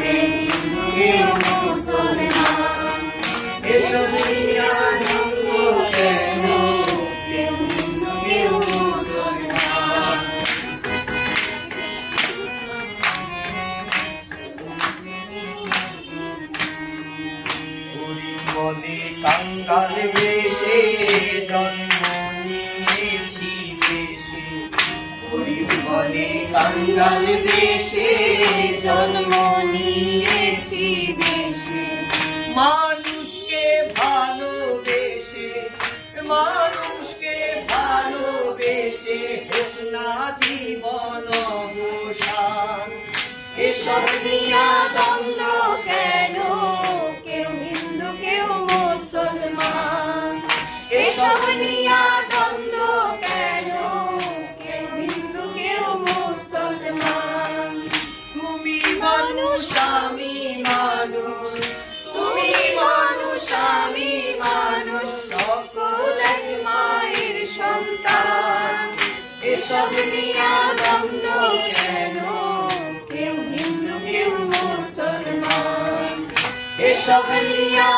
কেউ হিন্দু কেউ মুসলমান। এসব নিয়ে আনন্দ কেন, কেউ হিন্দু কেউ মুসলমান। বলে কাঙ্গাল বেশে জন্ম নিয়েছি দেশে, গরিব বলে কাঙ্গাল বেশে জন্ম নিয়েছি দেশে। মানুষকে ভালোবেসে, মানুষকে ভালোবেসে হোক না জীবন অবসান। এসব নিয়া দ্বন্দ্ব কেন, কেউ হিন্দু কেউ মুসলমান। এসব নিয়া দ্বন্দ্ব কেন, কেউ হিন্দু কেউ মুসলমান। তুমি মানুষ আমি মানুষ, তুমি মানুষ আমি মানুষ, সকল এক মায়ের সন্তান। এসব নিয়া দ্বন্দ্ব কেন, কেউ হিন্দু কেউ মুসলমান। এসব নিয়া